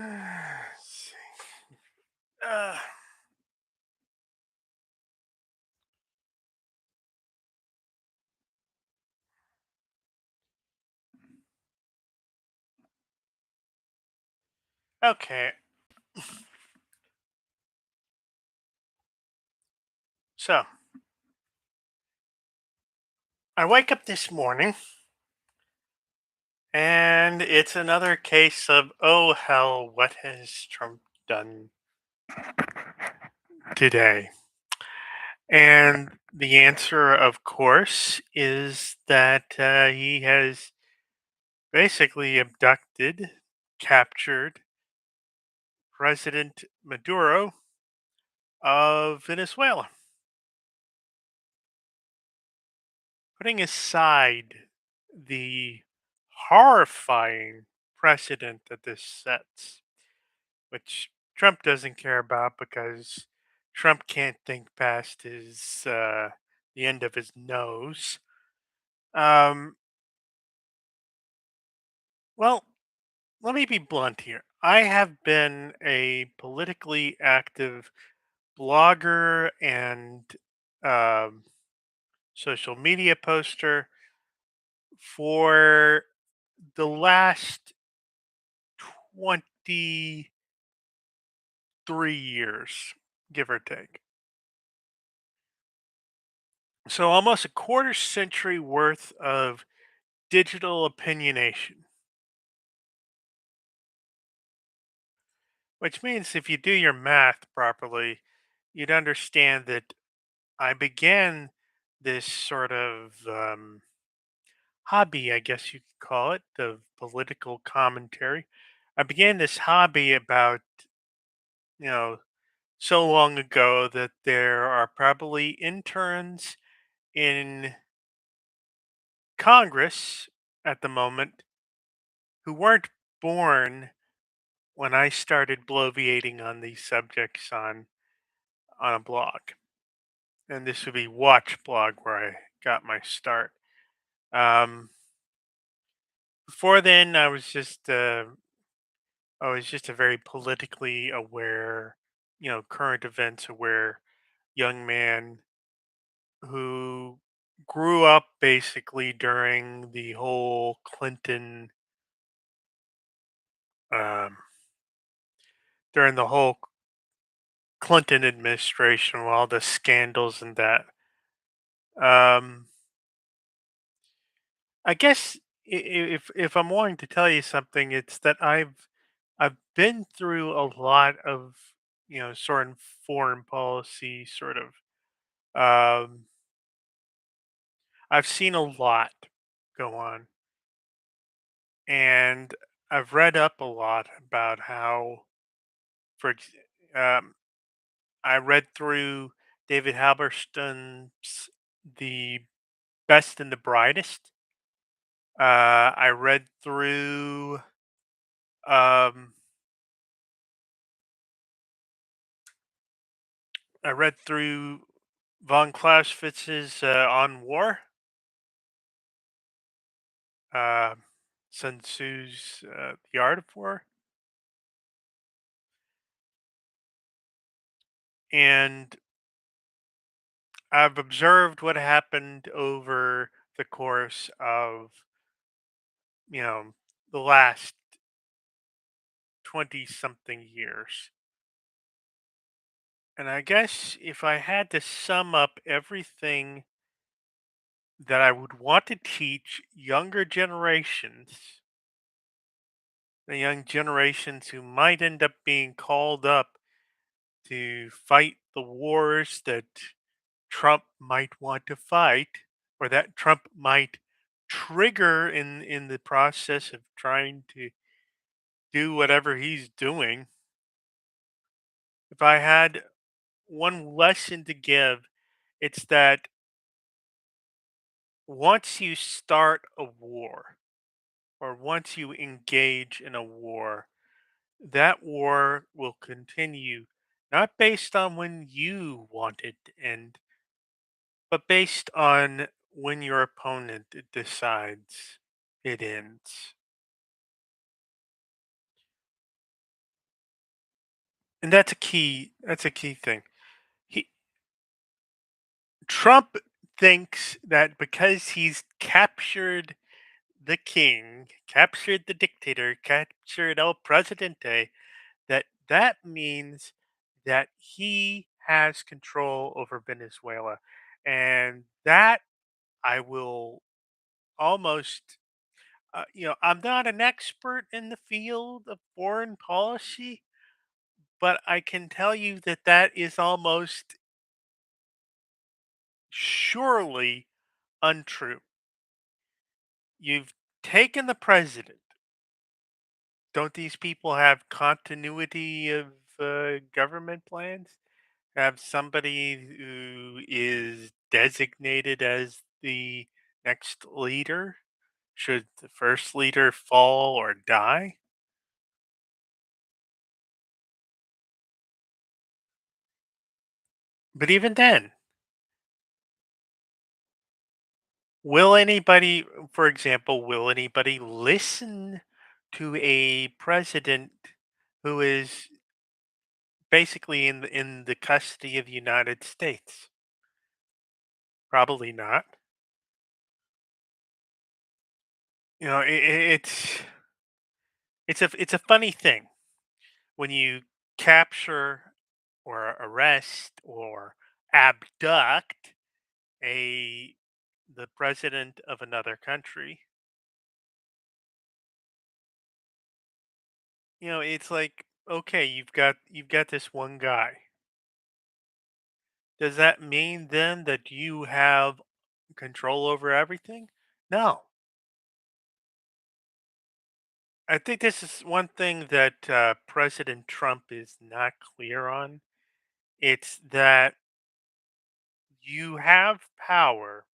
Let's see. Uh, okay, so I wake up this morning and it's another case of, oh hell, what has Trump done today? And the answer, of course, is that he has basically abducted, captured President Maduro of Venezuela. Putting aside the horrifying precedent that this sets, which Trump doesn't care about because Trump can't think past his the end of his nose. Um, well, let me be blunt here. I have been a politically active blogger and um, social media poster for the last 23 years, give or take. So almost a quarter century worth of digital opinionation, which means if you do your math properly, you'd understand that I began this sort of hobby, I guess you could call it, the political commentary. I began this hobby about, you know, so long ago that there are probably interns in Congress at the moment who weren't born when I started bloviating on these subjects on a blog. And this would be Watch Blog where I got my start. Um, Before then, I was just a very politically aware, current events aware young man who grew up basically um, during the whole Clinton administration, with all the scandals and that. Um, I guess if I'm wanting to tell you something, it's that I've been through a lot of sort of foreign policy sort of. Um, I've seen a lot go on, and I've read up a lot about how, for ex- um, I read through David Halberstam's The Best and the Brightest. I read through um, I read through von Clausewitz's On War, uh, Sun Tzu's The Art of War, and I've observed what happened over the course of you know the last 20 something years. And I guess if I had to sum up everything that I would want to teach younger generations, the young generations who might end up being called up to fight the wars that Trump might want to fight, or that Trump might trigger in the process of trying to do whatever he's doing. If I had one lesson to give, it's that once you start a war, or once you engage in a war, that war will continue not based on when you want it to end, but based on when your opponent decides it ends. And that's a key thing. He Trump thinks that because he's captured the king, captured the dictator, captured El Presidente, that means that he has control over Venezuela. And that I will almost, I'm not an expert in the field of foreign policy, but I can tell you that that is almost surely untrue. You've taken the president. Don't these people have continuity of government plans? Have somebody who is designated as the next leader should the first leader fall or die? But even then, will anybody, for example, will anybody listen to a president who is basically in the custody of the United States? Probably not. It's a funny thing when you capture or arrest or abduct a the president of another country. It's like, okay, you've got this one guy. Does that mean then that you have control over everything? No. I think this is one thing that President Trump is not clear on. It's that you have power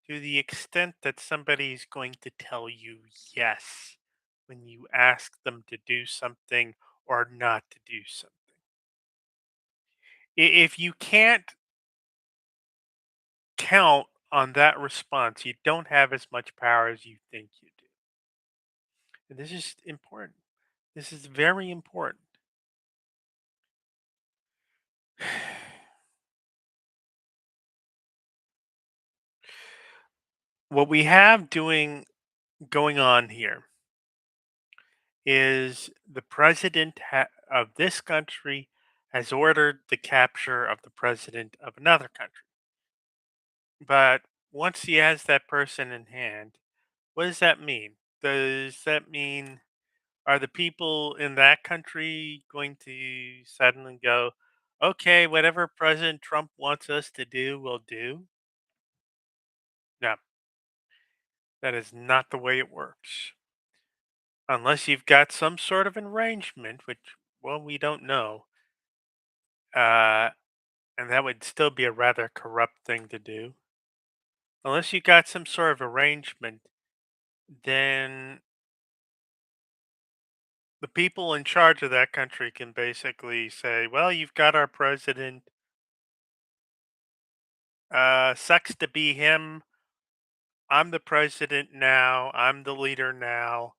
to the extent that somebody's going to tell you yes when you ask them to do something or not to do something. If you can't count on that response, you don't have as much power as you think you do. And this is important. This is very important. What we have doing going on here is the president of this country has ordered the capture of the president of another country. But once he has that person in hand, what does that mean? Does that mean, are the people in that country going to suddenly go, okay, whatever President Trump wants us to do, we'll do? No, that is not the way it works. Unless you've got some sort of arrangement, which, well, we don't know. Uh, and that would still be a rather corrupt thing to do. Unless you got some sort of arrangement, then the people in charge of that country can basically say, well, you've got our president. Sucks to be him. I'm the president now. I'm the leader now.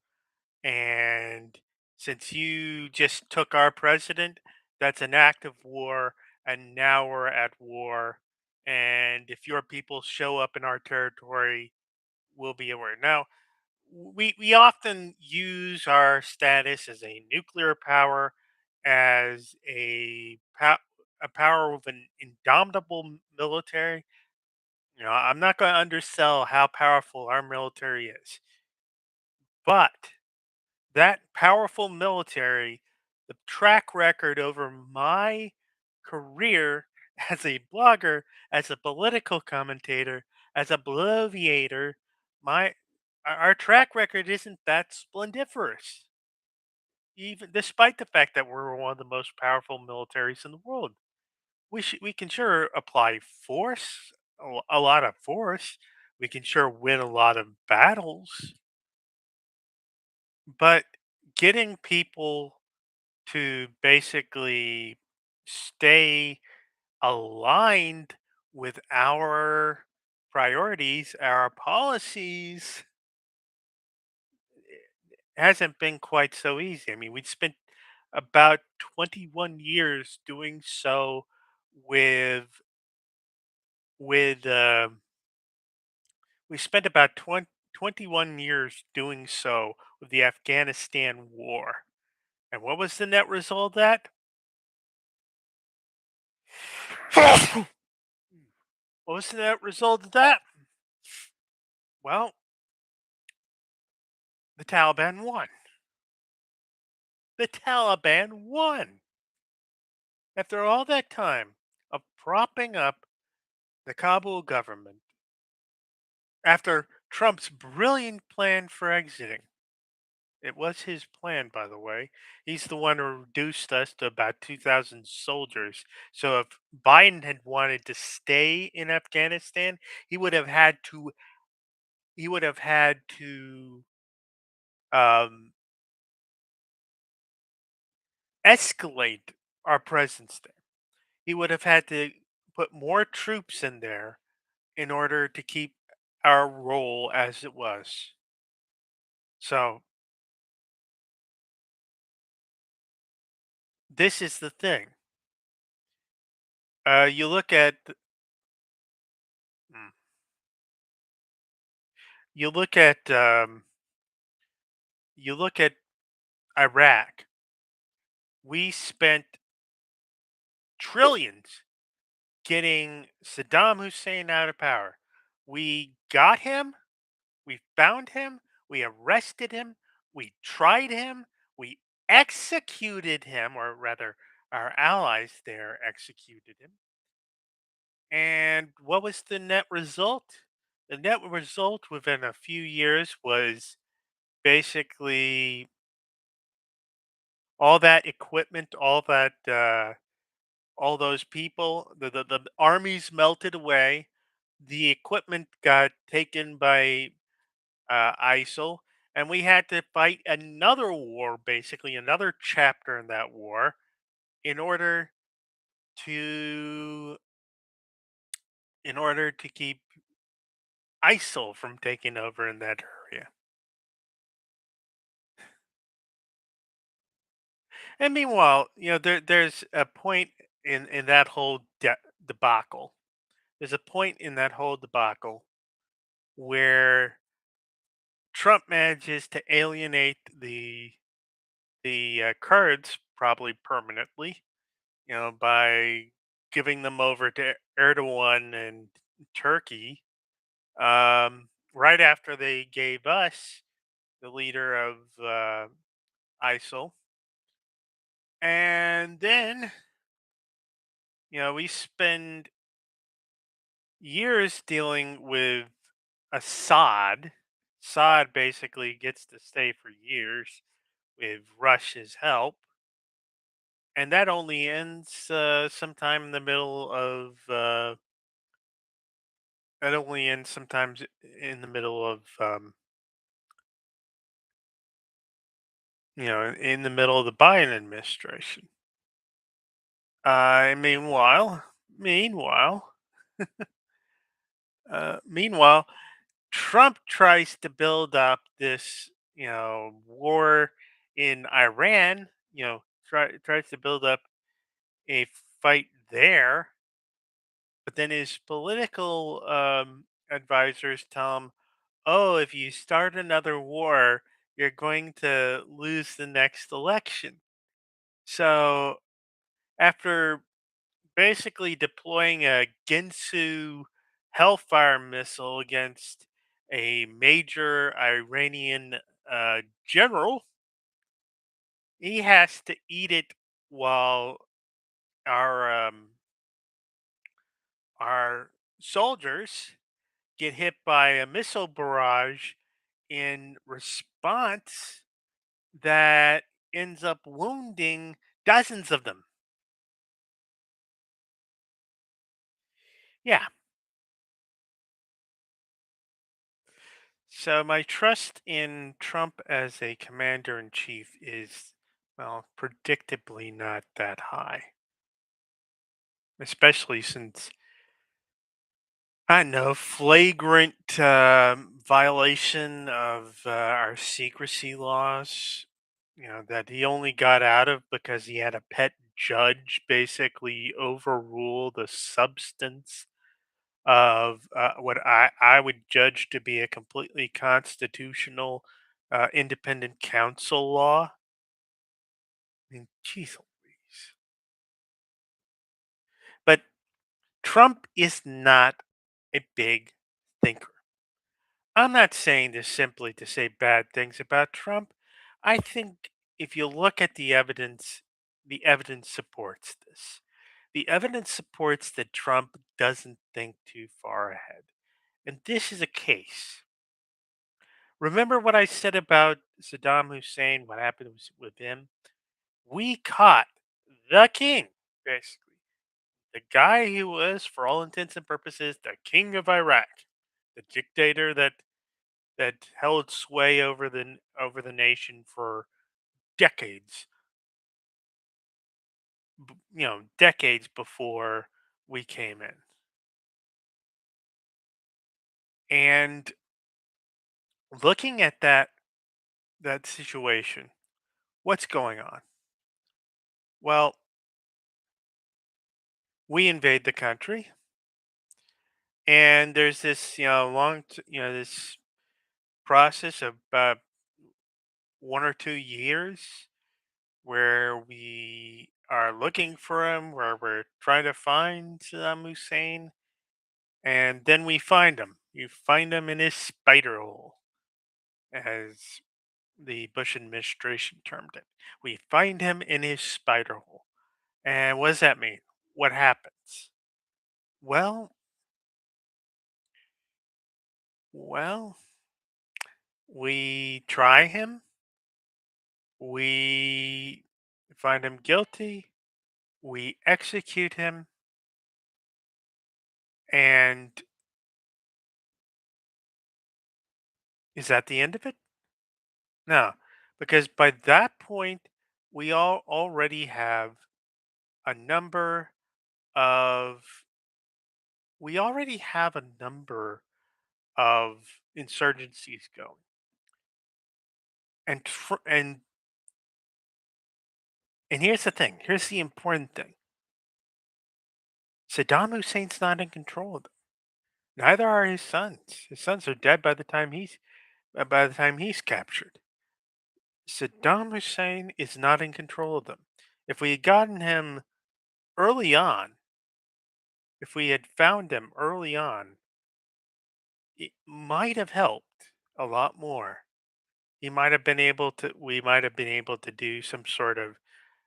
And since you just took our president, that's an act of war. And now we're at war. And if your people show up in our territory, we'll be at war. Now, we often use our status as a nuclear power, as a power with an indomitable military. I'm not going to undersell how powerful our military is, but that powerful military, the track record over my career as a blogger, as a political commentator, as a bloviator, my our track record isn't that splendiferous. Even despite the fact that we're one of the most powerful militaries in the world, we can sure apply force, a lot of force. We can sure win a lot of battles, but getting people to basically stay aligned with our priorities, our policies, hasn't been quite so easy. I mean, we spent about 21 years doing so with with we spent about 21 years doing so with the Afghanistan war. And what was the net result of that? What was the net result of that? Well, the Taliban won. The Taliban won. After all that time of propping up the Kabul government, after Trump's brilliant plan for exiting, it was his plan, by the way. He's the one who reduced us to about 2,000 soldiers. So if Biden had wanted to stay in Afghanistan, he would have had to. He would have had to um, escalate our presence there. He would have had to put more troops in there in order to keep our role as it was. So this is the thing. You look at mm, you look at you look at Iraq. We spent trillions getting Saddam Hussein out of power. We got him. We found him. We arrested him. We tried him. We executed him, or rather, our allies there executed him. And what was the net result? The net result within a few years was basically all that equipment, all those people, the armies melted away. The equipment got taken by ISIL, and we had to fight another war, basically another chapter in that war, in order to keep ISIL from taking over in that area. And meanwhile, there's a point in that whole debacle. There's a point in that whole debacle where Trump manages to alienate the Kurds probably permanently, by giving them over to Erdogan and Turkey. Right after they gave us the leader of ISIL, and then we spend years dealing with Assad. Assad basically gets to stay for years with Russia's help, and that only ends sometime in the middle of that only ends sometimes in the middle of in the middle of the Biden administration. Meanwhile, meanwhile, Trump tries to build up this, war in Iran. Tries to build up a fight there, but then his political advisors tell him, "Oh, if you start another war, you're going to lose the next election." So after basically deploying a Ginsu Hellfire missile against a major Iranian general, he has to eat it while our our soldiers get hit by a missile barrage in response that ends up wounding dozens of them. Yeah. So my trust in Trump as a commander in chief is, well, predictably not that high, especially since I know flagrant violation of our secrecy laws. that he only got out of because he had a pet judge basically overrule the substance of what I would judge to be a completely constitutional independent counsel law. I mean, jeez Louise. But Trump is not a big thinker. I'm not saying this simply to say bad things about Trump. I think if you look at the evidence supports this. The evidence supports that Trump doesn't think too far ahead. And this is a case. Remember what I said about Saddam Hussein, what happened with him? We caught the king, basically. The guy who was, for all intents and purposes, the king of Iraq, the dictator that held sway over the nation for decades, decades before we came in. And looking at that situation, what's going on? Well, we invade the country, and there's this this process of 1 or 2 years where we are looking for him, where we're trying to find Saddam Hussein, and then we find him. You find him in his spider hole, as the Bush administration termed it. We find him in his spider hole. And what does that mean? What happens? Well, well, we try him, we find him guilty, we execute him, and is that the end of it? No, because by that point, we all already have a number of we already have a number of insurgencies going, and here's the thing. Here's the important thing. Saddam Hussein's not in control of them. Neither are his sons. His sons are dead by the time he's captured. Saddam Hussein is not in control of them. If we had gotten him early on, if we had found him early on, it might have helped a lot more. He might have been able to. We might have been able to do some sort of,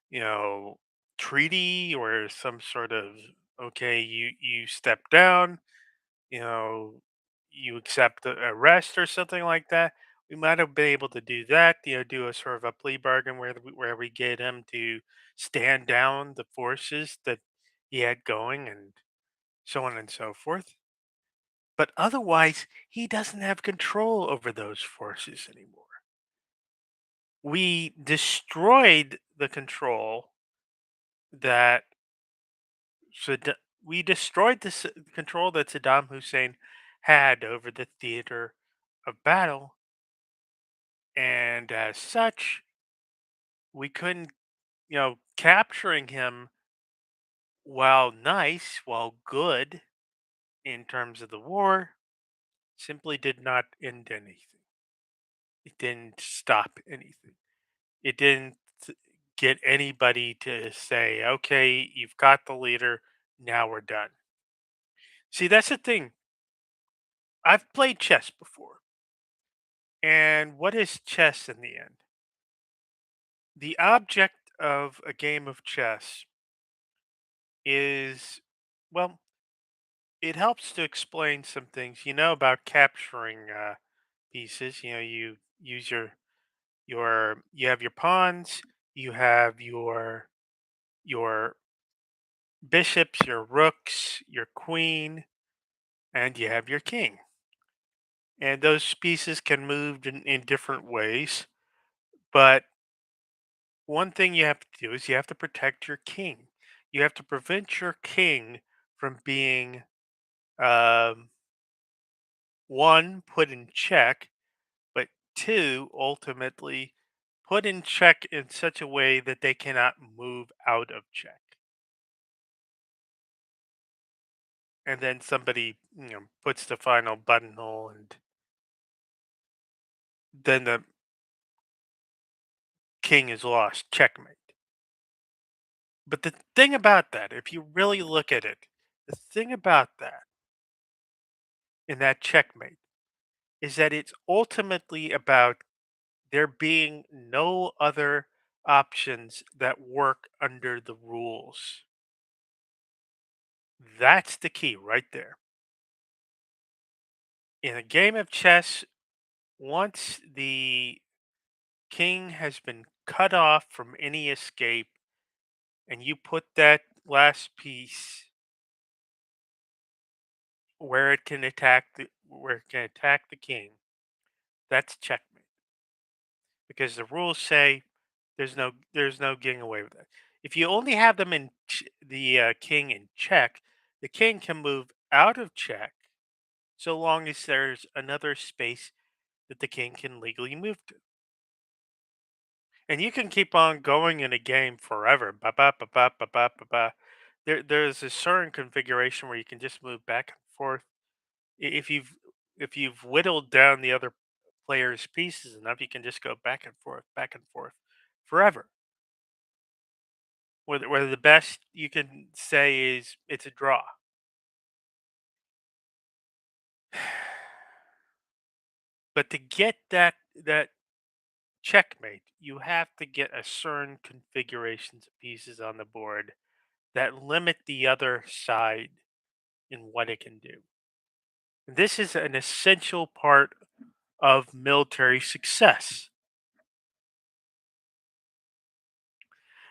you know, treaty or some sort of, okay, you step down, you know, you accept the arrest or something like that. We might have been able to do that, do a sort of a plea bargain where we get him to stand down the forces that he had going and so on and so forth. But otherwise, he doesn't have control over those forces anymore. We destroyed the control that we destroyed the control that Saddam Hussein had over the theater of battle, and as such, we couldn't, capturing him, while nice, while good in terms of the war, simply did not end anything. It didn't stop anything. It didn't get anybody to say, "Okay, you've got the leader. Now we're done." See, that's the thing. I've played chess before. And what is chess in the end? The object of a game of chess is, well, it helps to explain some things. You know about capturing pieces. You use you have your pawns, you have your bishops, your rooks, your queen, and you have your king. And those pieces can move in different ways. But one thing you have to do is you have to protect your king. You have to prevent your king from being, um, one, put in check, but two, ultimately put in check in such a way that they cannot move out of check. And then somebody, puts the final buttonhole, and then the king is lost. Checkmate. But the thing about that, if you really look at it, the thing about that in that checkmate is that it's ultimately about there being no other options that work under the rules. That's the key right there. In a game of chess, once the king has been cut off from any escape and you put that last piece where it can attack the king, that's checkmate. Because the rules say there's no getting away with that. If you only have them the king in check, the king can move out of check so long as there's another space that the king can legally move to. And you can keep on going in a game forever. Ba ba ba ba ba ba ba ba. There's a certain configuration where you can just move back and forth. If you've whittled down the other player's pieces enough, you can just go back and forth forever. Where the best you can say is it's a draw. But to get that checkmate, you have to get a certain configurations of pieces on the board that limit the other side in what it can do. This is an essential part of military success.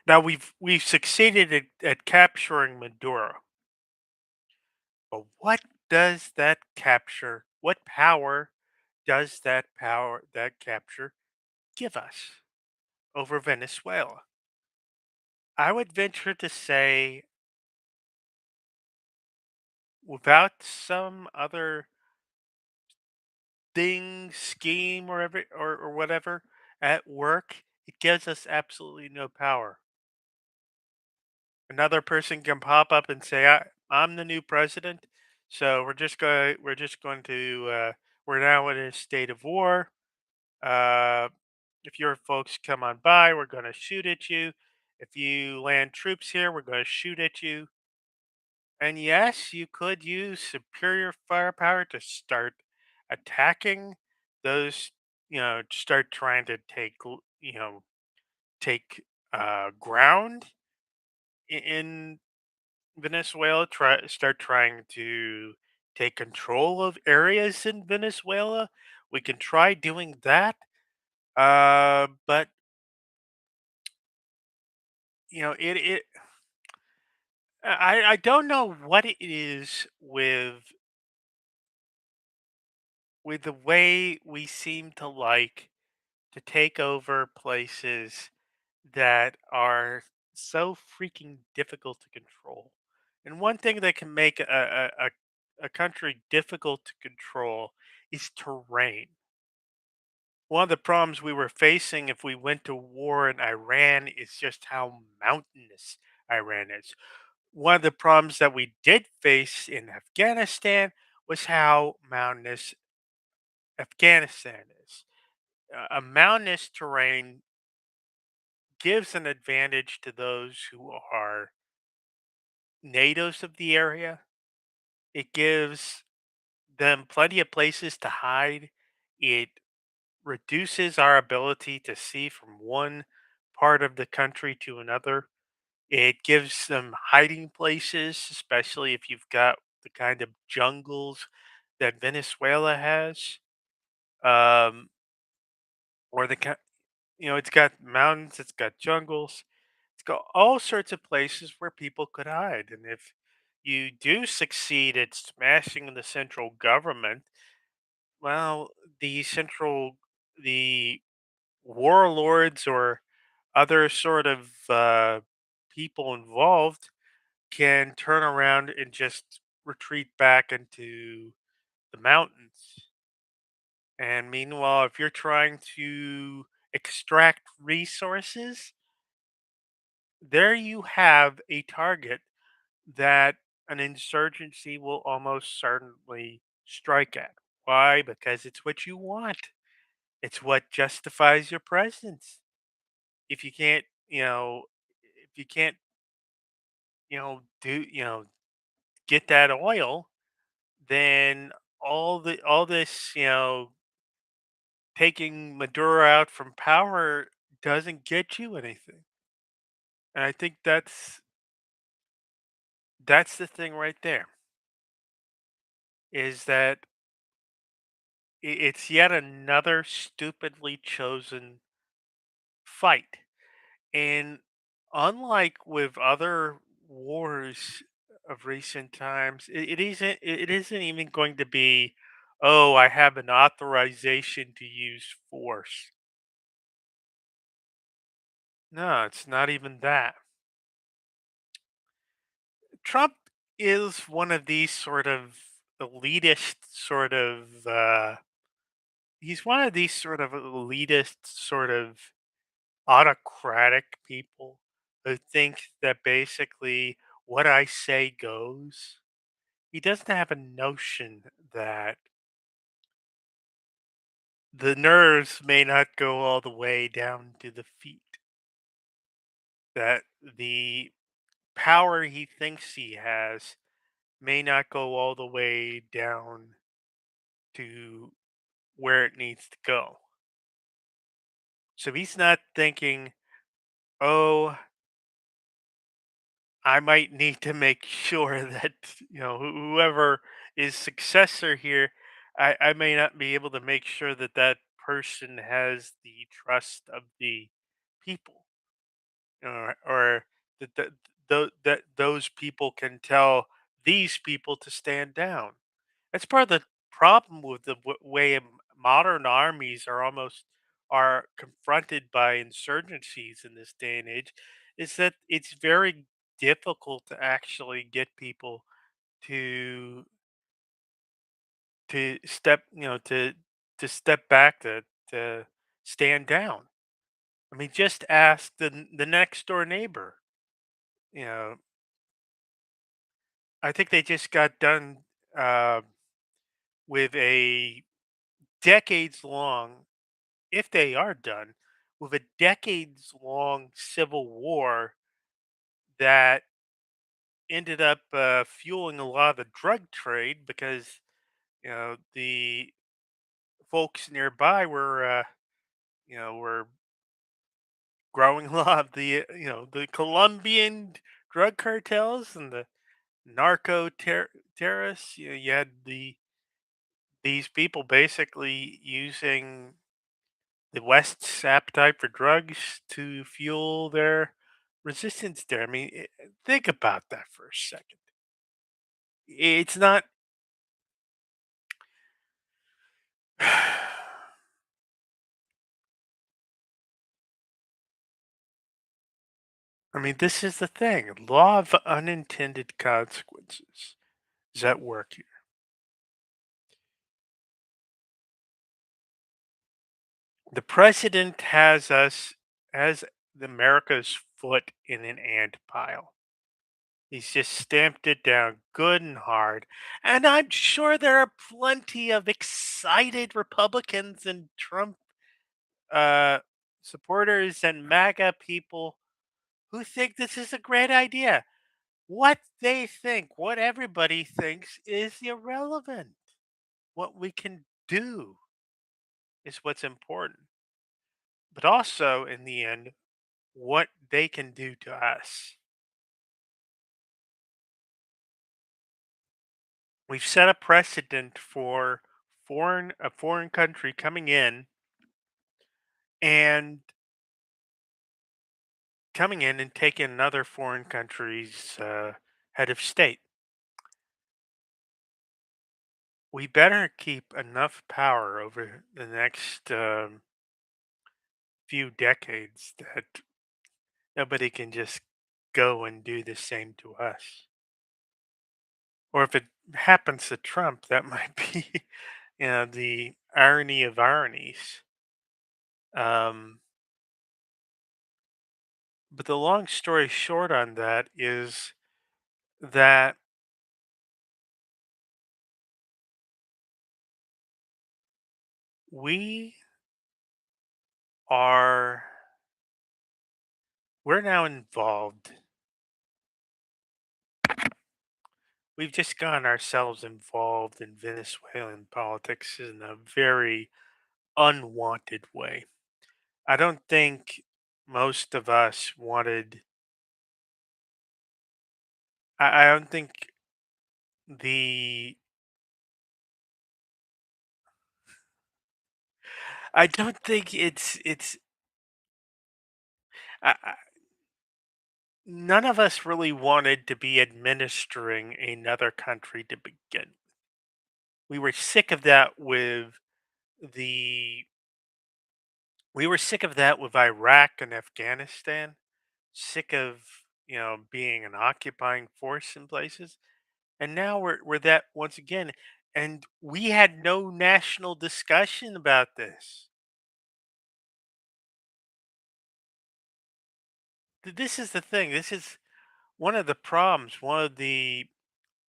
Now we've succeeded at capturing Maduro, but what power does that capture give us over Venezuela? I would venture to say, without some other thing, scheme, or whatever at work, it gives us absolutely no power. Another person can pop up and say, I'm the new president, so we're just going to we're now in a state of war. Uh, if your folks come on by, we're going to shoot at you. If you land troops here, we're going to shoot at you. And yes, you could use superior firepower to start attacking those, start trying to take ground in Venezuela, start trying to take control of areas in Venezuela. We can try doing that. But it I don't know what it is with the way we seem to like to take over places that are so freaking difficult to control. And one thing that can make a country difficult to control is terrain. One of the problems we were facing if we went to war in Iran is just how mountainous Iran is. One of the problems that we did face in Afghanistan was how mountainous Afghanistan is. A mountainous terrain gives an advantage to those who are natives of the area. It gives them plenty of places to hide. It reduces our ability to see from one part of the country to another. It gives them hiding places, especially if you've got the kind of jungles that Venezuela has. Um, or it's got mountains, it's got jungles, it's got all sorts of places where people could hide. And if you do succeed at smashing the central government, well, the warlords or other sort of people involved can turn around and just retreat back into the mountains. And meanwhile, if you're trying to extract resources, there you have a target that an insurgency will almost certainly strike at. Why? Because it's what you want. It's what justifies your presence. If you can't, if you can't, get that oil, then all this, taking Maduro out from power doesn't get you anything. And I think that's the thing right there is that it's yet another stupidly chosen fight. And unlike with other wars of recent times, it isn't even going to be, oh, I have an authorization to use force. No, it's not even that. Trump is one of these sort of elitist sort of he's one of these sort of elitist sort of autocratic people who think that basically what I say goes. He doesn't have a notion that the nerves may not go all the way down to the feet, that the power he thinks he has may not go all the way down to where it needs to go. So he's not thinking, oh, I might need to make sure that whoever is successor here, I may not be able to make sure that that person has the trust of the people, or that those people can tell these people to stand down. That's part of the problem with the way modern armies are confronted by insurgencies in this day and age, is that it's very difficult to actually get people to to step back, to stand down. I mean, just ask the next door neighbor. You know, I think they just got done uh, with a decades long, if they are done, with a decades long civil war that ended up fueling a lot of the drug trade because the folks nearby were growing a lot of the Colombian drug cartels and the terrorists. You had these people basically using the West's appetite for drugs to fuel their resistance there. I mean, think about that for a second. It's not. I mean, this is the thing. Law of unintended consequences is at work here. The president has America's foot in an ant pile. He's just stamped it down good and hard. And I'm sure there are plenty of excited Republicans and Trump uh, supporters and MAGA people who think this is a great idea. What they think, what everybody thinks, is irrelevant. What we can do is what's important. But also, in the end, what they can do to us. We've set a precedent for a foreign country coming in and taking another foreign country's head of state. We better keep enough power over the next few decades that nobody can just go and do the same to us. Or if it happens to Trump, that might be, the irony of ironies. But the long story short on that is that we are we're now involved. We've just gotten ourselves involved in Venezuelan politics in a very unwanted way. I don't think most of us wanted. I don't think the. I don't think it's. None of us really wanted to be administering another country to begin. We were sick of that with the. We were sick of that with Iraq and Afghanistan. Sick of being an occupying force in places, and now we're that once again. And we had no national discussion about this. This is the thing. This is one of the problems. One of the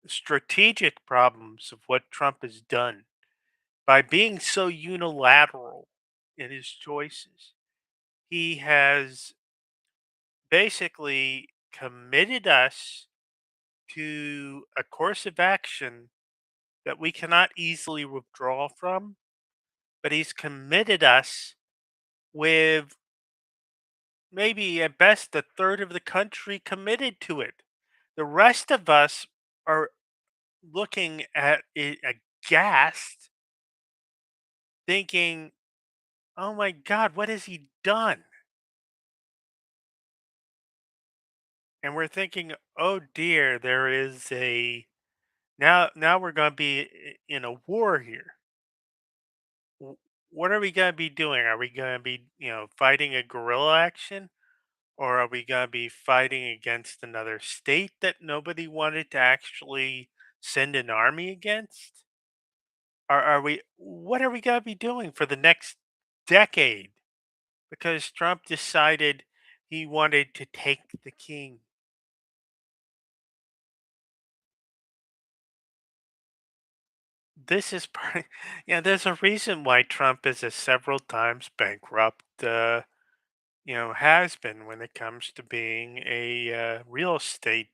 strategic problems of what Trump has done by being so unilateral in his choices. He has basically committed us to a course of action that we cannot easily withdraw from, but he's committed us with maybe at best a third of the country committed to it. The rest of us are looking at it aghast, thinking, oh my God, what has he done? And we're thinking, oh dear, there is a now we're going to be in a war here. What are we going to be doing? Are we going to be, fighting a guerrilla action? Or are we going to be fighting against another state that nobody wanted to actually send an army against? What are we going to be doing for the next decade? Because Trump decided he wanted to take the king. This is part, there's a reason why Trump is a several times bankrupt, has been when it comes to being a real estate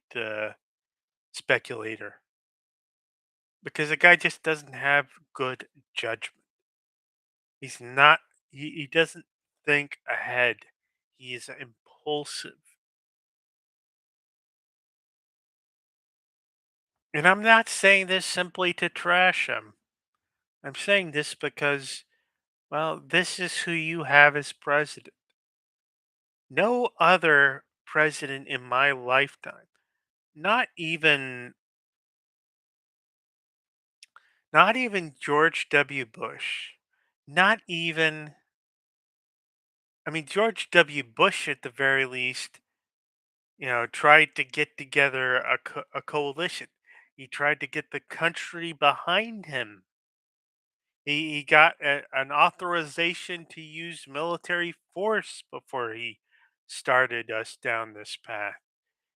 speculator. Because the guy just doesn't have good judgment. He's not he doesn't think ahead. He is impulsive. And I'm not saying this simply to trash him. I'm saying this because, well, this is who you have as president. No other president in my lifetime, not even not even George W. Bush, not even I mean George W. Bush at the very least tried to get together a coalition. He tried to get the country behind him. He got an authorization to use military force before he started us down this path.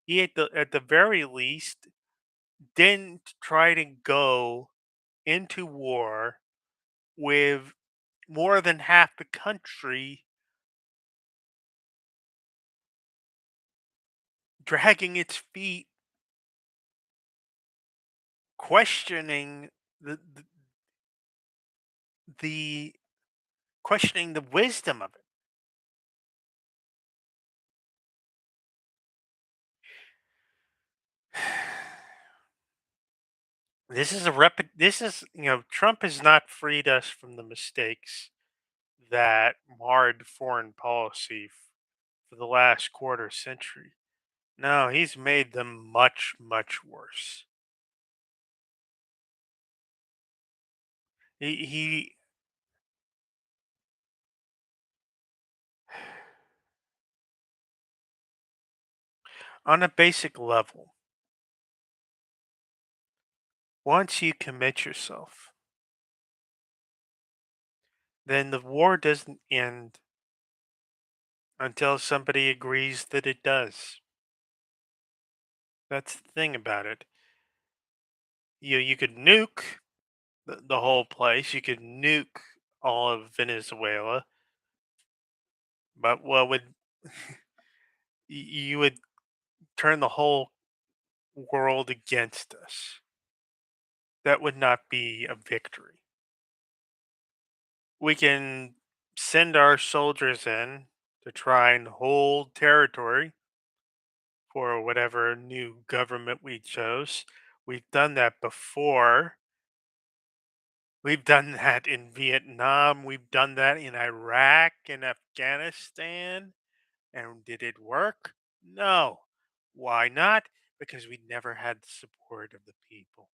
He at the very least didn't try to go into war with more than half the country dragging its feet, questioning the the questioning the wisdom of it. This is Trump has not freed us from the mistakes that marred foreign policy for the last quarter century. No, he's made them much, much worse. He on a basic level, once you commit yourself, then the war doesn't end until somebody agrees that it does. That's the thing about it. You could nuke the whole place. You could nuke all of Venezuela, but what would you would turn the whole world against us. That would not be a victory. We can send our soldiers in to try and hold territory for whatever new government we chose. We've done that before. We've done that in Vietnam. We've done that in Iraq and Afghanistan. And did it work? No. Why not? Because we never had the support of the people.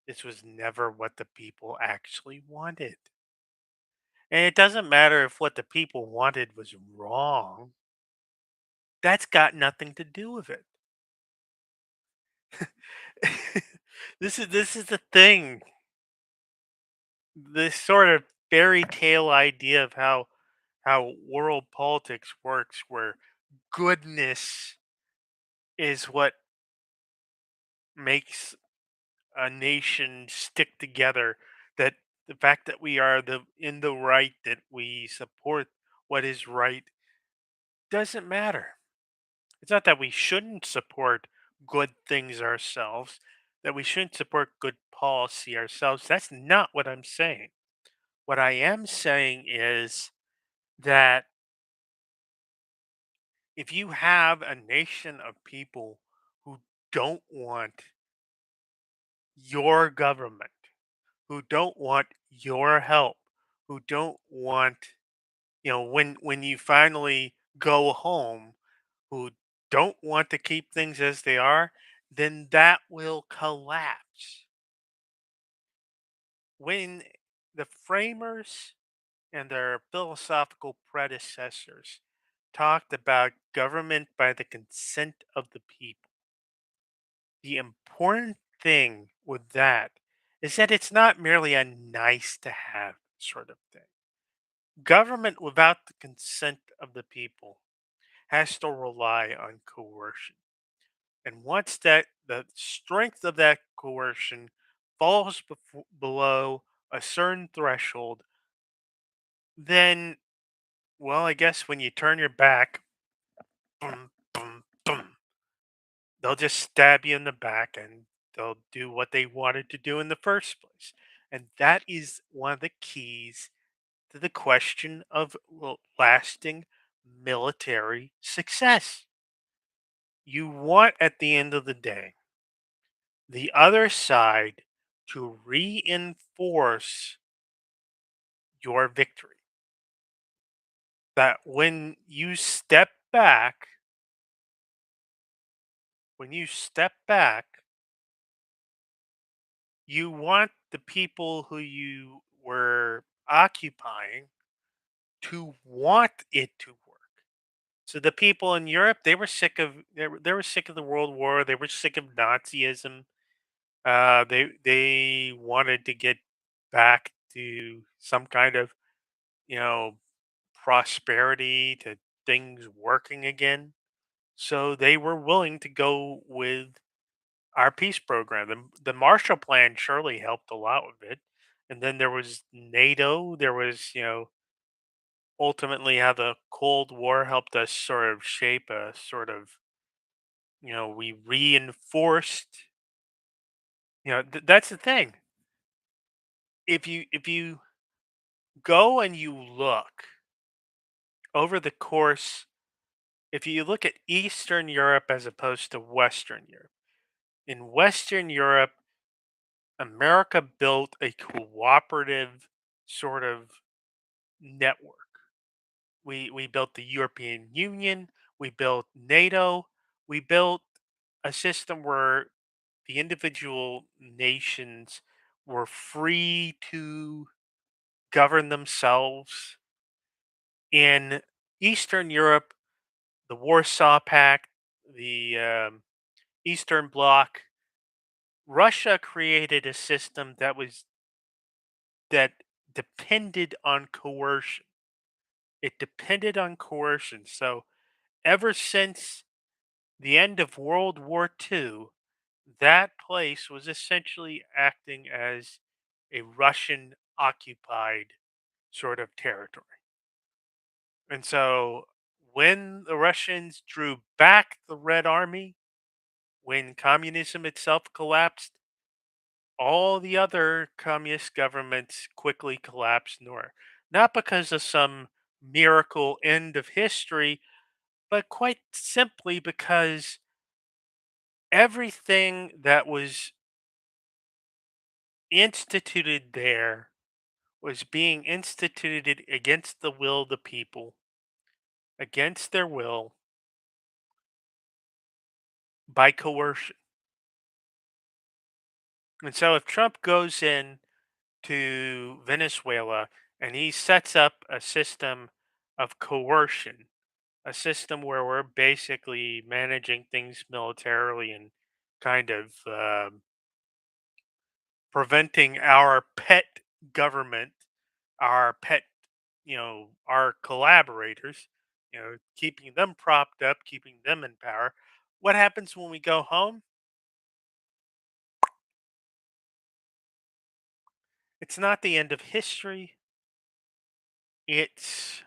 This was never what the people actually wanted. And it doesn't matter if what the people wanted was wrong. That's got nothing to do with it. This is the thing. This sort of fairy tale idea of how world politics works, where goodness is what makes a nation stick together, that the fact that we are the in the right, that we support what is right, doesn't matter. It's not that we shouldn't support good things ourselves, that we shouldn't support good policy ourselves. That's not what I'm saying. What I am saying is that if you have a nation of people who don't want your government, who don't want your help, who don't want, when you finally go home, who don't want to keep things as they are, then that will collapse. When the framers and their philosophical predecessors talked about government by the consent of the people, the important thing with that is that it's not merely a nice to have sort of thing. Government without the consent of the people has to rely on coercion. And once that the strength of that coercion falls below a certain threshold, then, well, I guess when you turn your back, boom, boom, boom, they'll just stab you in the back and they'll do what they wanted to do in the first place. And that is one of the keys to the question of, well, lasting military success. You want, at the end of the day, the other side to reinforce your victory. That when you step back, you want the people who you were occupying to want it to work. So the people in Europe, they were sick of the World War. They were sick of Nazism. They wanted to get back to some kind of, you know prosperity, to things working again. So they were willing to go with our peace program. The Marshall Plan surely helped a lot with it. And then there was NATO. There was, ultimately how the Cold War helped us sort of shape a sort of, we reinforced, that's the thing. If you go and you look over the course, if you look at Eastern Europe as opposed to Western Europe, in Western Europe, America built a cooperative sort of network. We built the European Union, we built NATO, we built a system where the individual nations were free to govern themselves. In Eastern Europe, the Warsaw Pact, the Eastern Bloc, Russia created a system that depended on coercion. It depended on coercion. So ever since the end of World War II, that place was essentially acting as a Russian occupied sort of territory. And so when the Russians drew back the Red Army, when communism itself collapsed, all the other communist governments quickly collapsed, nor not because of some miracle end of history, but quite simply because everything that was instituted there was being instituted against the will of the people, against their will, by coercion. And so if Trump goes in to Venezuela and he sets up a system of coercion, a system where we're basically managing things militarily and kind of preventing our pet government, our pet, our collaborators, keeping them propped up, keeping them in power. What happens when we go home? It's not the end of history. It's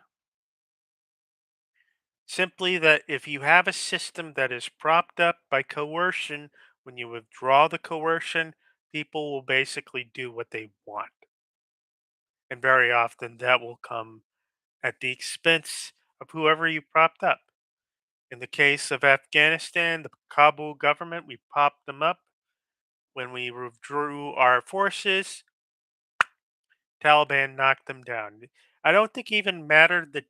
simply that if you have a system that is propped up by coercion, when you withdraw the coercion, people will basically do what they want. And very often that will come at the expense of whoever you propped up. In the case of Afghanistan, the Kabul government, we propped them up. When we withdrew our forces, Taliban knocked them down. I don't think it even mattered that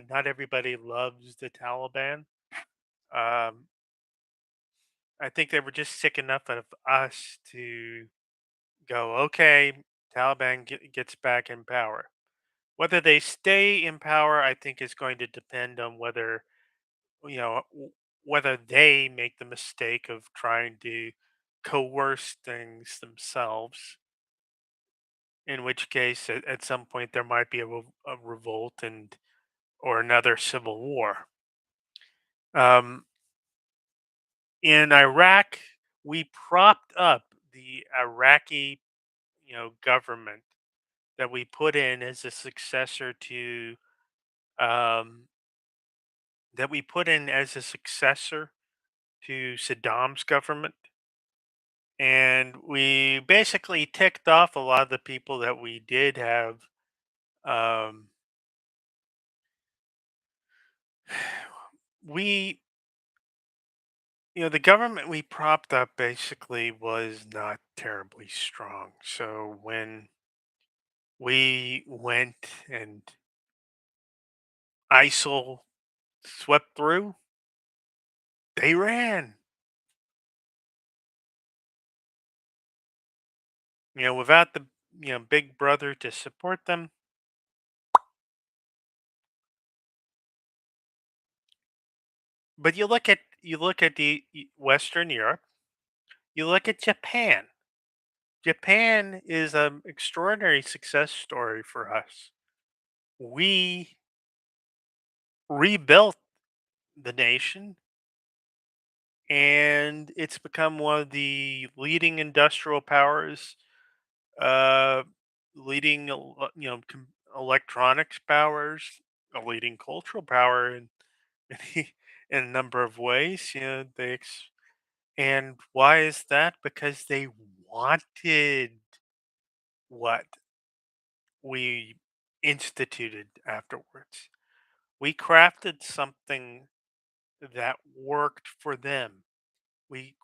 not everybody loves the Taliban. Um, I think they were just sick enough of us to go, okay, Taliban gets back in power. Whether they stay in power, I think is going to depend on whether, whether they make the mistake of trying to coerce things themselves. In which case, at some point, there might be a revolt and or another civil war. Um, in Iraq, we propped up the Iraqi, government that we put in as a successor to um, that we put in as a successor to Saddam's government, and we basically ticked off a lot of the people that we did have. Um, we, the government we propped up basically was not terribly strong. So when we went and ISIL swept through, they ran. Without the big brother to support them. But you look at the Western Europe. You look at Japan. Japan is an extraordinary success story for us. We rebuilt the nation, and it's become one of the leading industrial powers, uh, leading electronics powers, a leading cultural power in a number of ways. And why is that? Because they wanted what we instituted afterwards. We crafted something that worked for them. We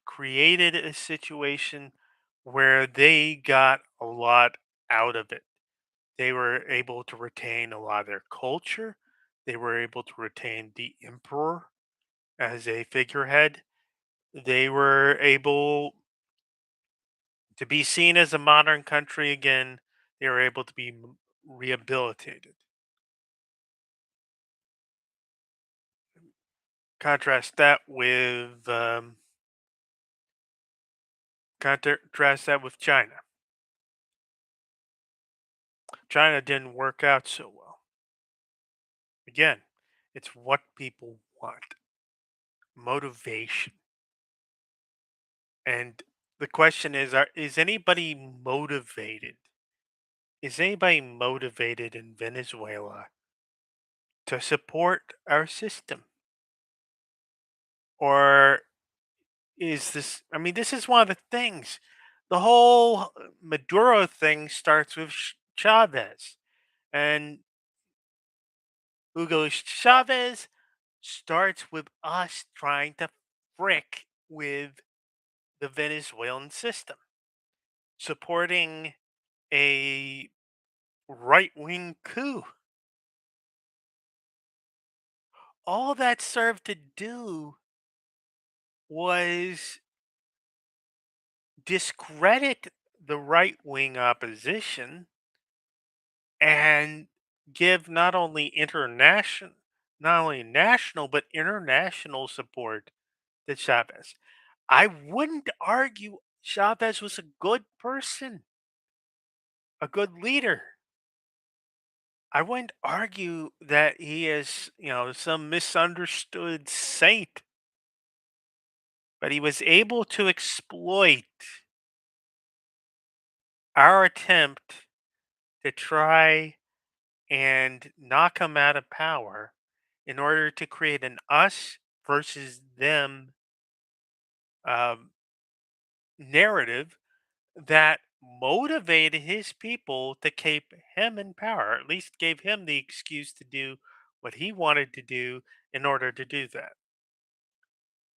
created a situation where they got a lot out of it. They were able to retain a lot of their culture. They were able to retain the emperor as a figurehead. They were able to be seen as a modern country again. They were able to be rehabilitated. Contrast that with China. China didn't work out so well. Again, it's what people want, motivation. And the question is anybody motivated? Is anybody motivated in Venezuela to support our system? Or is this, I mean, this is one of the things. The whole Maduro thing starts with Chavez. And Hugo Chavez starts with us trying to frick with the Venezuelan system, supporting a right wing coup. All that served to do was discredit the right wing opposition and give not only national but international support to Chavez. I wouldn't argue Chavez was a good person, a good leader. I wouldn't argue that he is, some misunderstood saint, but he was able to exploit our attempt to try and knock him out of power in order to create an us versus them um, narrative that motivated his people to keep him in power, or at least gave him the excuse to do what he wanted to do in order to do that.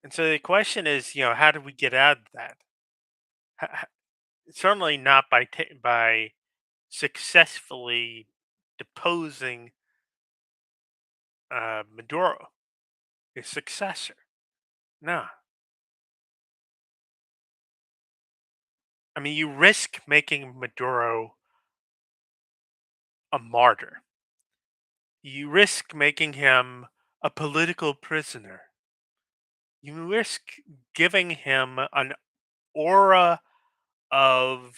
And so the question is, how do we get out of that? Certainly not by successfully deposing Maduro, his successor. No, I mean you risk making Maduro a martyr. You risk making him a political prisoner. You risk giving him an aura of.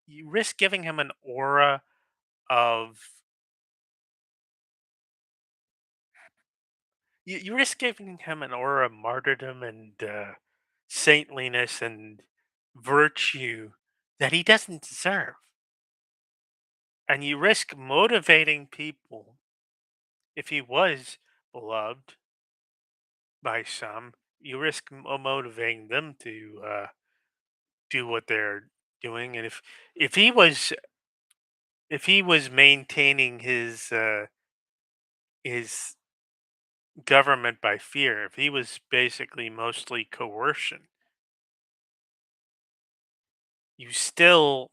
You risk giving him an aura of. You risk giving him an aura of martyrdom and saintliness and virtue that he doesn't deserve. And you risk motivating people, if he was beloved by some, you risk motivating them to do what they're doing. And if he was if he was maintaining his government by fear, if he was basically mostly coercion, you still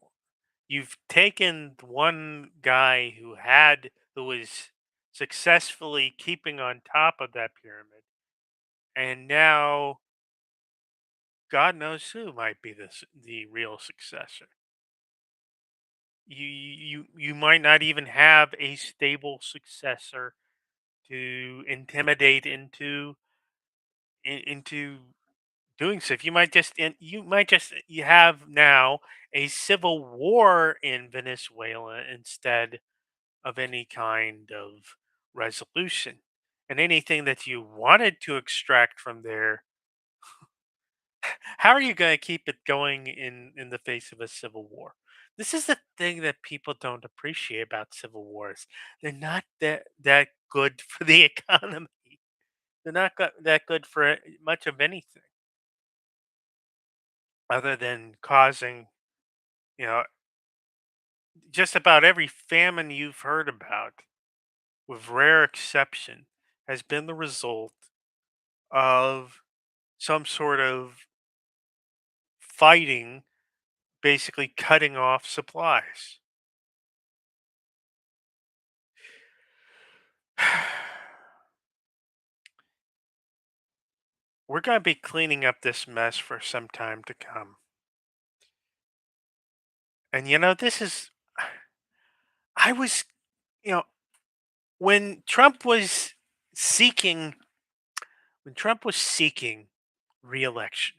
you've taken one guy who was successfully keeping on top of that pyramid, and now God knows who might be the real successor. You might not even have a stable successor to intimidate into doing so. If you might just you have now a civil war in Venezuela instead of any kind of resolution. And anything that you wanted to extract from there, how are you going to keep it going in the face of a civil war? This is the thing that people don't appreciate about civil wars. They're not that good for the economy. They're not that good for much of anything other than causing, you know, just about every famine you've heard about, with rare exception, has been the result of some sort of fighting, basically cutting off supplies. We're going to be cleaning up this mess for some time to come. And this is, I was, you know, when Trump was seeking, when Trump was seeking reelection,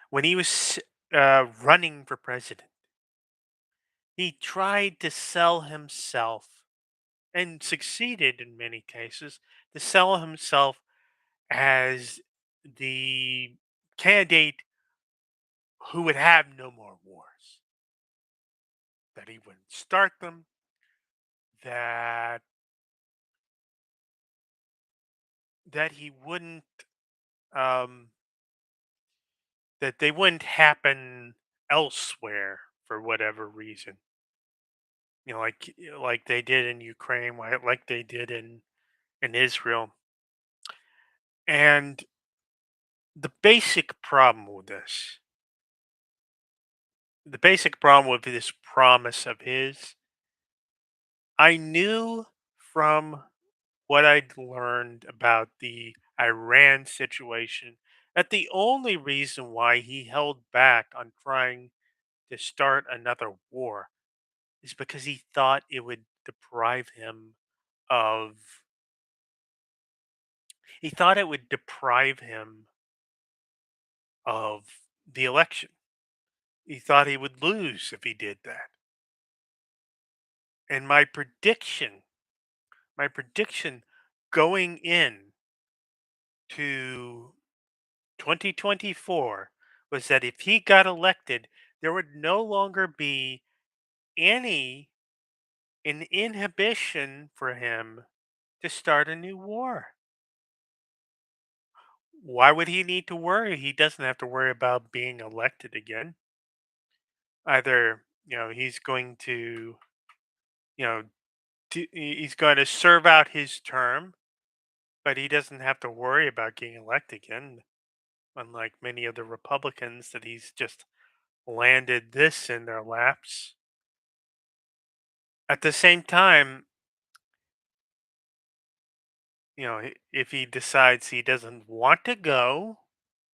when he was running for president, he tried to sell himself and succeeded in many cases to sell himself as the candidate who would have no more wars, that he wouldn't start them, that he wouldn't um, that they wouldn't happen elsewhere for whatever reason. Like they did in Ukraine, like they did in Israel. And the basic problem with this, the basic problem with this promise of his, I knew from what I'd learned about the Iran situation that the only reason why he held back on trying to start another war is because he thought it would deprive him of he thought it would deprive him of the election. He thought he would lose if he did that. And my prediction going in to 2024 was that if he got elected, there would no longer be any an inhibition for him to start a new war. Why would he need to worry? He doesn't have to worry about being elected again. Either, he's going to, you know, he's going to serve out his term, but he doesn't have to worry about getting elected again, unlike many of the Republicans that he's just landed this in their laps. At the same time, if he decides he doesn't want to go,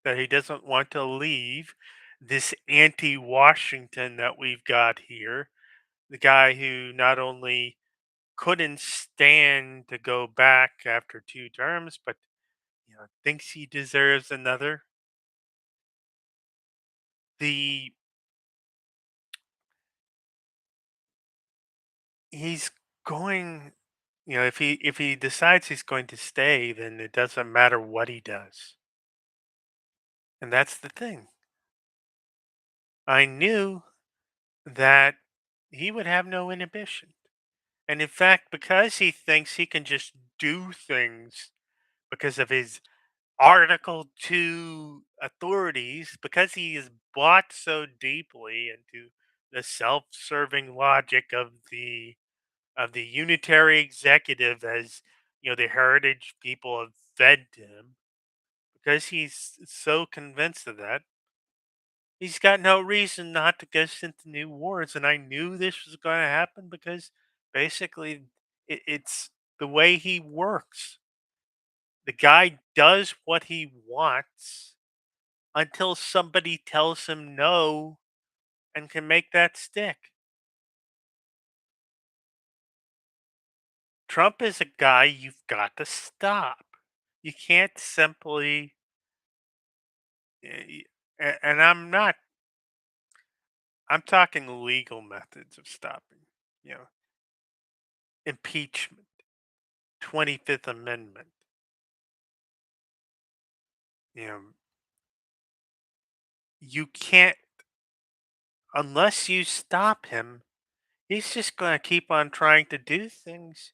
that he doesn't want to leave this anti Washington that we've got here, the guy who not only couldn't stand to go back after two terms, but thinks he deserves another. The he's going, if he decides he's going to stay, then it doesn't matter what he does, and that's the thing. I knew that he would have no inhibition. And in fact, because he thinks he can just do things because of his Article 2 authorities, because he is bought so deeply into the self-serving logic of the unitary executive, as the heritage people have fed to him, because he's so convinced of that, he's got no reason not to get into new wars. And I knew this was going to happen because basically it's the way he works. The guy does what he wants until somebody tells him no and can make that stick. Trump is a guy you've got to stop. You can't simply, and I'm talking legal methods of stopping, you know, impeachment, 25th Amendment, you know, you can't, unless you stop him, he's just going to keep on trying to do things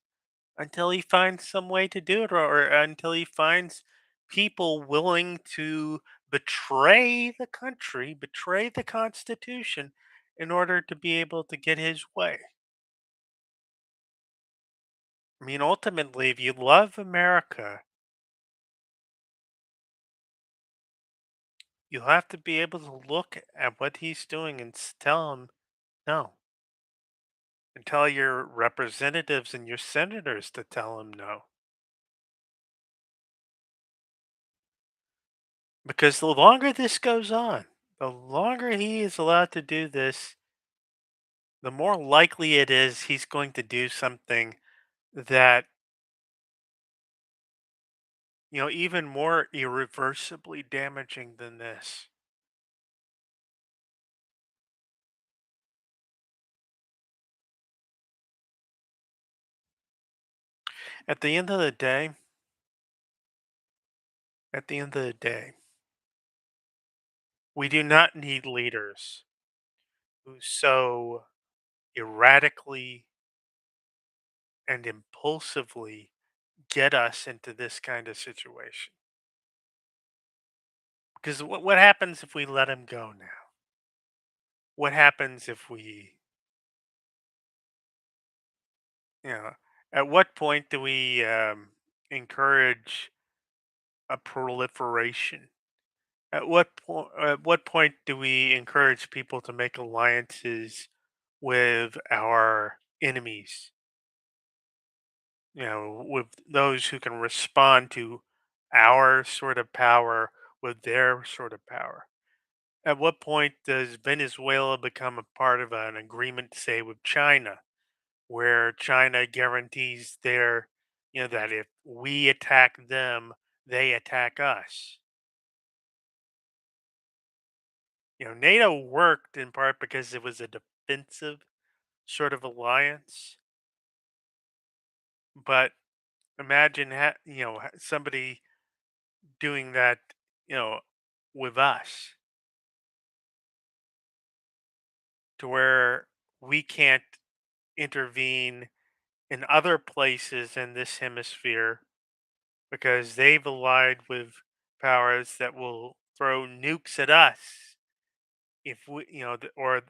until he finds some way to do it, or until he finds people willing to betray the country, betray the Constitution in order to be able to get his way. I mean, ultimately, if you love America, you'll have to be able to look at what he's doing and tell him no. And tell your representatives and your senators to tell him no. Because the longer this goes on, the longer he is allowed to do this, the more likely it is he's going to do something that, even more irreversibly damaging than this. At the end of the day, at the end of the day, we do not need leaders who so erratically and impulsively get us into this kind of situation. Because what happens if we let him go now? What happens if we, you know, at what point do we encourage a proliferation? At what point do we encourage people to make alliances with our enemies? With those who can respond to our sort of power with their sort of power. At what point does Venezuela become a part of an agreement, say, with China, where China guarantees that if we attack them, they attack us? NATO worked in part because it was a defensive sort of alliance, but imagine somebody doing that, you know, with us, to where we can't intervene in other places in this hemisphere because they've allied with powers that will throw nukes at us if we, or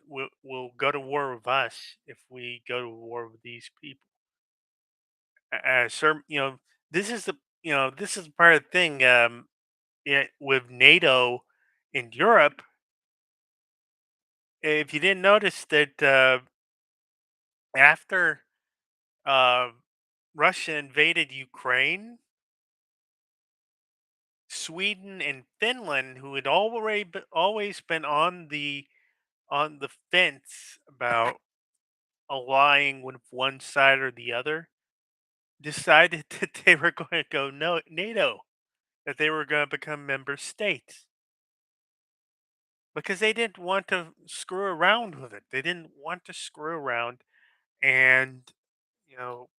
will go to war with us if we go to war with these people. Sir, this is part of the thing. With NATO in Europe, if you didn't notice that after uh, Russia invaded Ukraine, Sweden and Finland, who had always been on the fence about allying with one side or the other, decided that they were going to go no NATO, that they were going to become member states because they didn't want to screw around with it. They didn't want to screw around, and you know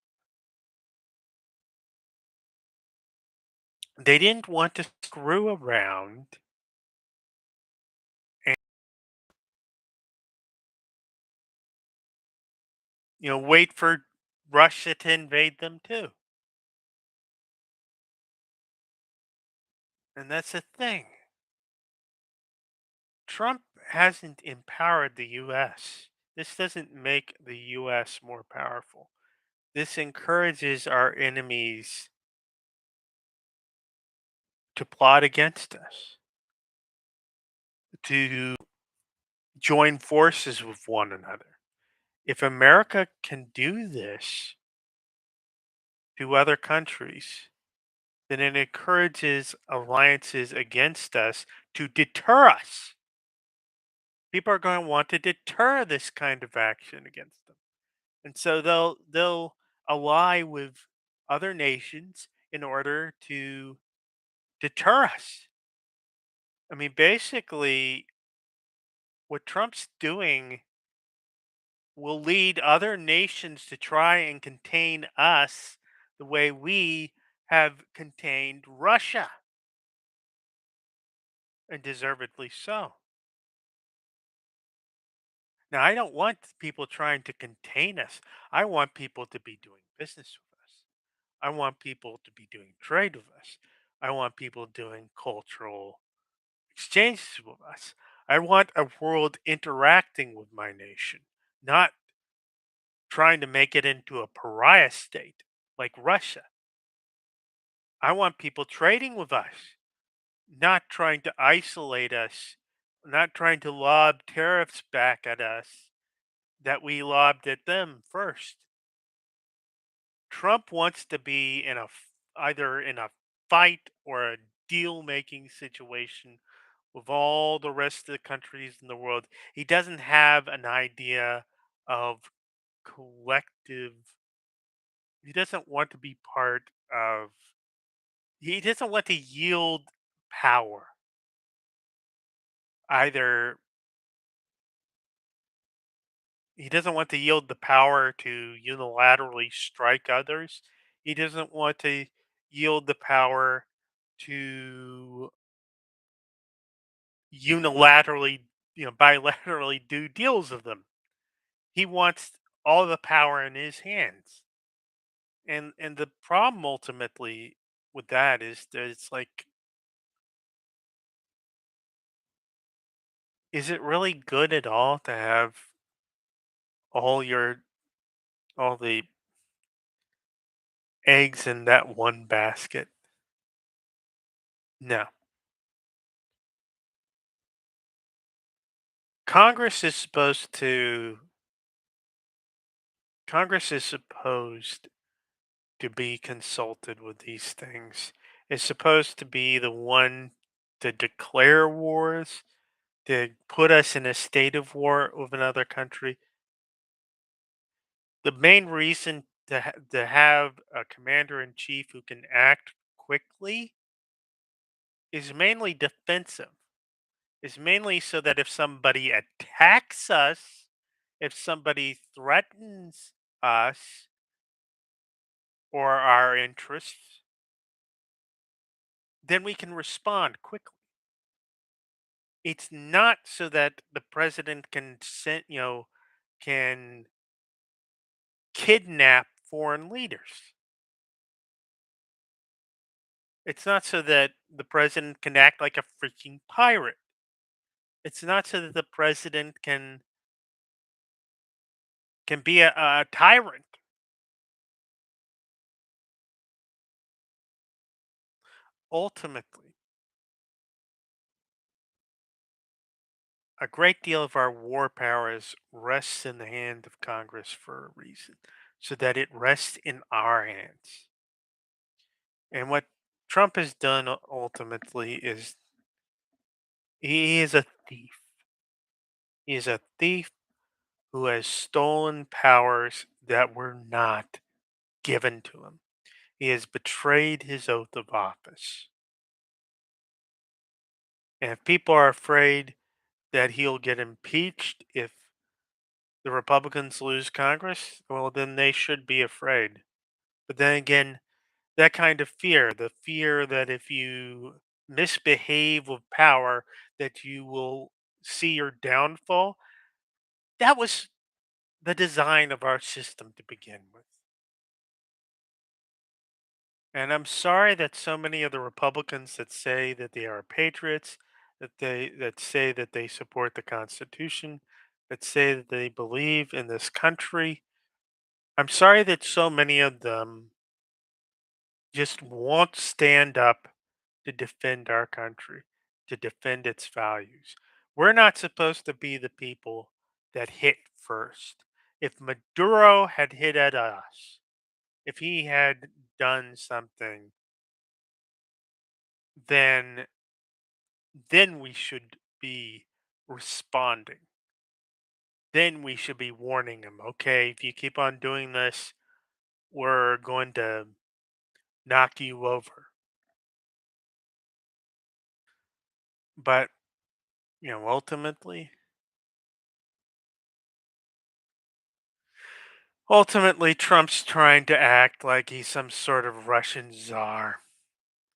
they didn't want to screw around and wait for Russia to invade them too. And that's the thing. Trump hasn't empowered the US. This doesn't make the US more powerful. This encourages our enemies to plot against us, to join forces with one another. If America can do this to other countries, then it encourages alliances against us to deter us. People are going to want to deter this kind of action against them. And so they'll ally with other nations in order to deter us. I mean, basically, what Trump's doing will lead other nations to try and contain us the way we have contained Russia, and deservedly so. Now, I don't want people trying to contain us. I want people to be doing business with us. I want people to be doing trade with us. I want people doing cultural exchanges with us. I want a world interacting with my nation, not trying to make it into a pariah state like Russia. I want people trading with us, not trying to isolate us, not trying to lob tariffs back at us that we lobbed at them first. Trump wants to be either in a fight or a deal making situation with all the rest of the countries in the world. He doesn't have an idea of collective. He doesn't want to be part of. He doesn't want to yield power. Either he doesn't want to yield the power to unilaterally strike others. He doesn't want to yield the power to unilaterally, bilaterally do deals with them. He wants all the power in his hands. And the problem ultimately with that is that it's like, is it really good at all to have all your all the eggs in that one basket? No. Congress is supposed to Congress is supposed to be consulted with these things. It's supposed to be the one to declare wars, to put us in a state of war with another country. The main reason to have a commander in chief who can act quickly is mainly defensive. Is mainly so that if somebody attacks us, if somebody threatens us or our interests, then we can respond quickly. It's not so that the president can can kidnap foreign leaders. It's not so that the president can act like a freaking pirate. It's not so that the president can be a tyrant. Ultimately, a great deal of our war powers rests in the hand of Congress for a reason, so that it rests in our hands. And what Trump has done ultimately is he is a thief. He is a thief who has stolen powers that were not given to him. He has betrayed his oath of office. And if people are afraid that he'll get impeached if the Republicans lose Congress, well, then they should be afraid. But then again, that kind of fear, the fear that if you misbehave with power, that you will see your downfall, that was the design of our system to begin with. And I'm sorry that so many of the Republicans that say that they are patriots, that say that they support the Constitution, that say that they believe in this country. I'm sorry that so many of them just won't stand up to defend our country, to defend its values. We're not supposed to be the people that hit first. If Maduro had hit at us, if he had done something, then we should be responding. Then we should be warning him, okay, if you keep on doing this, we're going to knock you over. But, ultimately Trump's trying to act like he's some sort of Russian czar,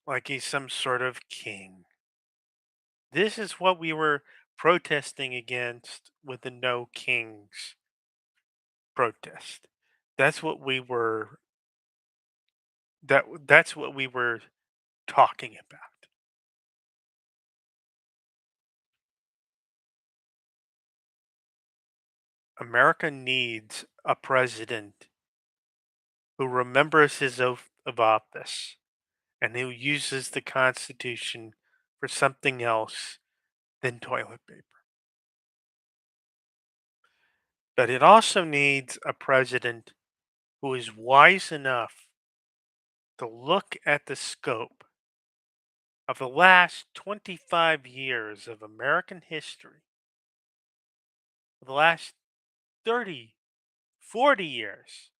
like he's some sort of king. This is what we were protesting against with the No Kings protest. That's what we were that's what we were talking about. America needs a president who remembers his oath of office and who uses the Constitution for something else than toilet paper. But it also needs a president who is wise enough to look at the scope of the last 25 years of American history, the last 30, 40 years,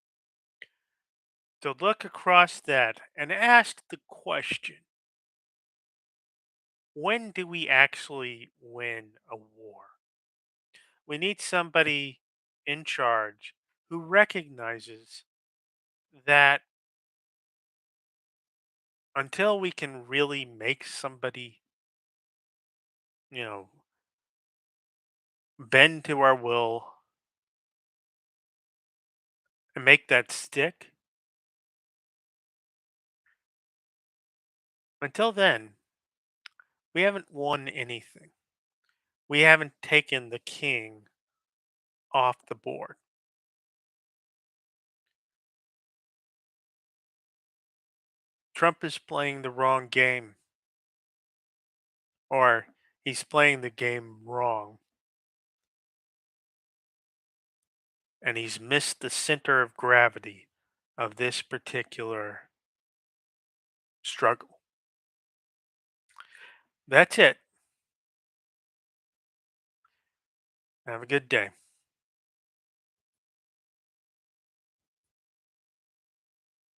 to look across that and ask the question, when do we actually win a war? We need somebody in charge who recognizes that until we can really make somebody, you know, bend to our will and make that stick, until then, we haven't won anything. We haven't taken the king off the board. Trump is playing the wrong game, or he's playing the game wrong, and he's missed the center of gravity of this particular struggle. That's it. Have a good day.